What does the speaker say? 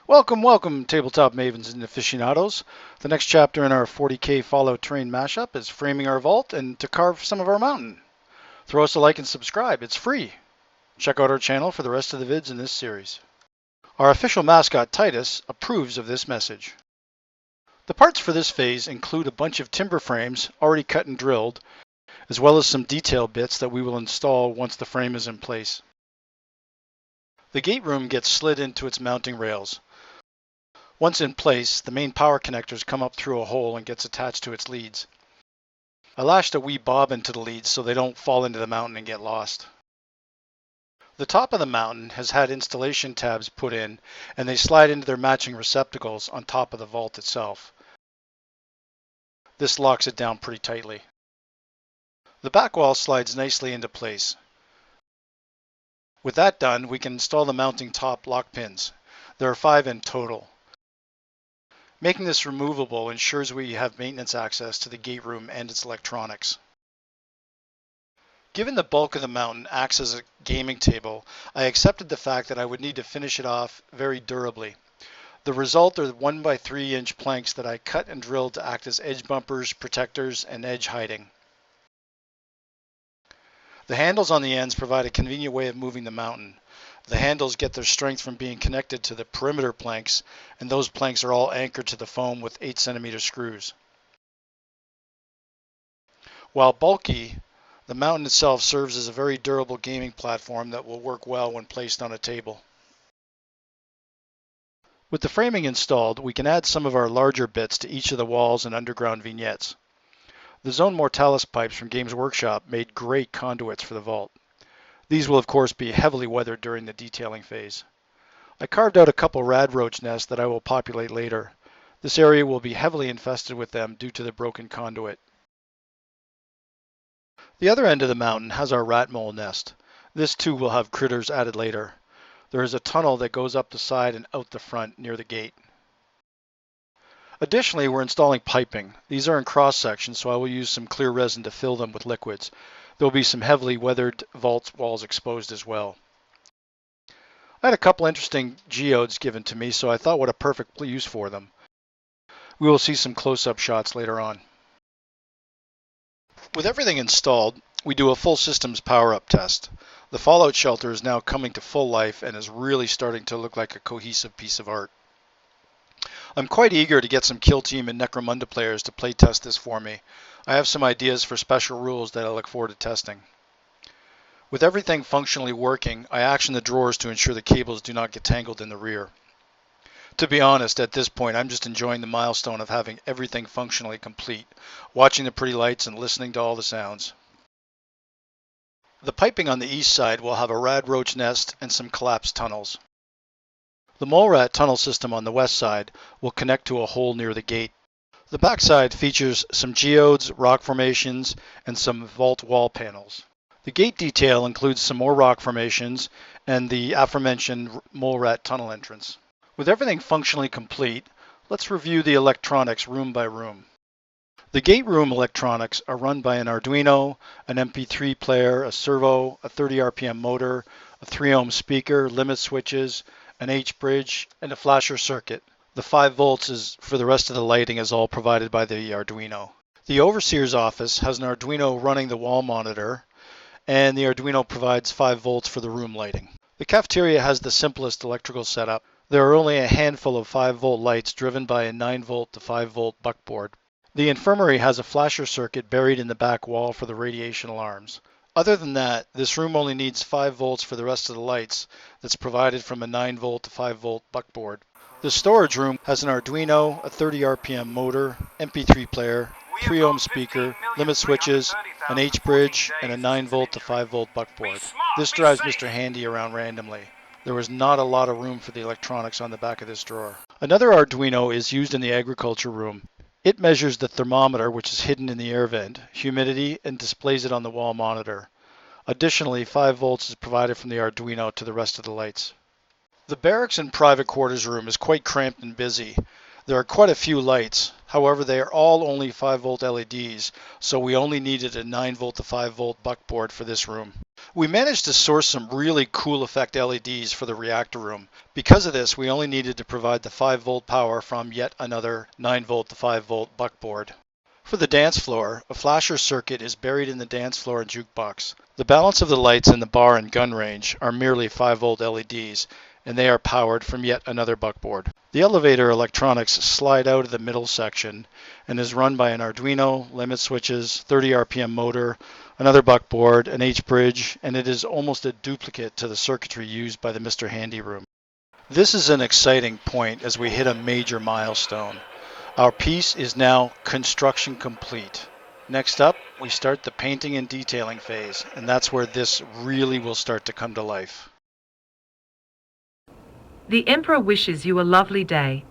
Welcome, tabletop mavens and aficionados. The next chapter in our 40k Fallout terrain mashup is framing our vault and to carve some of our mountain. Throw us a like and subscribe, it's free. Check out our channel for the rest of the vids in this series. Our official mascot Titus approves of this message. The parts for this phase include a bunch of timber frames already cut and drilled, as well as some detail bits that we will install once the frame is in place. The gate room gets slid into its mounting rails. Once in place, the main power connectors come up through a hole and gets attached to its leads. I lashed a wee bobbin to the leads so they don't fall into the mountain and get lost. The top of the mountain has had installation tabs put in, and they slide into their matching receptacles on top of the vault itself. This locks it down pretty tightly. The back wall slides nicely into place. With that done, we can install the mounting top lock pins. There are 5 in total. Making this removable ensures we have maintenance access to the gate room and its electronics. Given the bulk of the mountain acts as a gaming table, I accepted the fact that I would need to finish it off very durably. The result are 1 by 3 inch planks that I cut and drilled to act as edge bumpers, protectors, and edge hiding. The handles on the ends provide a convenient way of moving the mountain. The handles get their strength from being connected to the perimeter planks, and those planks are all anchored to the foam with 8 cm screws. While bulky, the mountain itself serves as a very durable gaming platform that will work well when placed on a table. With the framing installed, we can add some of our larger bits to each of the walls and underground vignettes. The Zone Mortalis pipes from Games Workshop made great conduits for the vault. These will of course be heavily weathered during the detailing phase. I carved out a couple radroach nests that I will populate later. This area will be heavily infested with them due to the broken conduit. The other end of the mountain has our rat mole nest. This too will have critters added later. There is a tunnel that goes up the side and out the front near the gate. Additionally, we're installing piping. These are in cross sections, so I will use some clear resin to fill them with liquids. There will be some heavily weathered vault walls exposed as well. I had a couple interesting geodes given to me, so I thought what a perfect use for them. We will see some close-up shots later on. With everything installed, we do a full systems power-up test. The Fallout shelter is now coming to full life and is really starting to look like a cohesive piece of art. I'm quite eager to get some Kill Team and Necromunda players to playtest this for me. I have some ideas for special rules that I look forward to testing. With everything functionally working, I action the drawers to ensure the cables do not get tangled in the rear. To be honest, at this point I'm just enjoying the milestone of having everything functionally complete, watching the pretty lights and listening to all the sounds. The piping on the east side will have a radroach nest and some collapsed tunnels. The mole rat tunnel system on the west side will connect to a hole near the gate. The back side features some geodes, rock formations, and some vault wall panels. The gate detail includes some more rock formations and the aforementioned mole rat tunnel entrance. With everything functionally complete, let's review the electronics room by room. The gate room electronics are run by an Arduino, an MP3 player, a servo, a 30 RPM motor, a 3 ohm speaker, limit switches, an H-bridge, and a flasher circuit. The 5 volts is for the rest of the lighting is all provided by the Arduino. The overseer's office has an Arduino running the wall monitor, and the Arduino provides 5 volts for the room lighting. The cafeteria has the simplest electrical setup. There are only a handful of 5 volt lights driven by a 9 volt to 5 volt buckboard. The infirmary has a flasher circuit buried in the back wall for the radiation alarms. Other than that, this room only needs 5 volts for the rest of the lights that's provided from a 9 volt to 5 volt buckboard. The storage room has an Arduino, a 30 RPM motor, MP3 player, 3 ohm speaker, limit switches, an H-bridge, and a 9 volt to 5 volt buckboard. This drives Mr. Handy around randomly. There was not a lot of room for the electronics on the back of this drawer. Another Arduino is used in the agriculture room. It measures the thermometer, which is hidden in the air vent, humidity, and displays it on the wall monitor. Additionally, 5 volts is provided from the Arduino to the rest of the lights. The barracks and private quarters room is quite cramped and busy. There are quite a few lights. However, they are all only 5 volt LEDs, so we only needed a 9 volt to 5 volt buckboard for this room. We managed to source some really cool effect LEDs for the reactor room. Because of this, we only needed to provide the 5-volt power from yet another 9-volt to 5-volt buckboard. For the dance floor, a flasher circuit is buried in the dance floor and jukebox. The balance of the lights in the bar and gun range are merely 5-volt LEDs, and they are powered from yet another buckboard. The elevator electronics slide out of the middle section and is run by an Arduino, limit switches, 30 RPM motor, another buckboard, an H-bridge, and it is almost a duplicate to the circuitry used by the Mr. Handy room. This is an exciting point as we hit a major milestone. Our piece is now construction complete. Next up, we start the painting and detailing phase, and that's where this really will start to come to life. The Emperor wishes you a lovely day.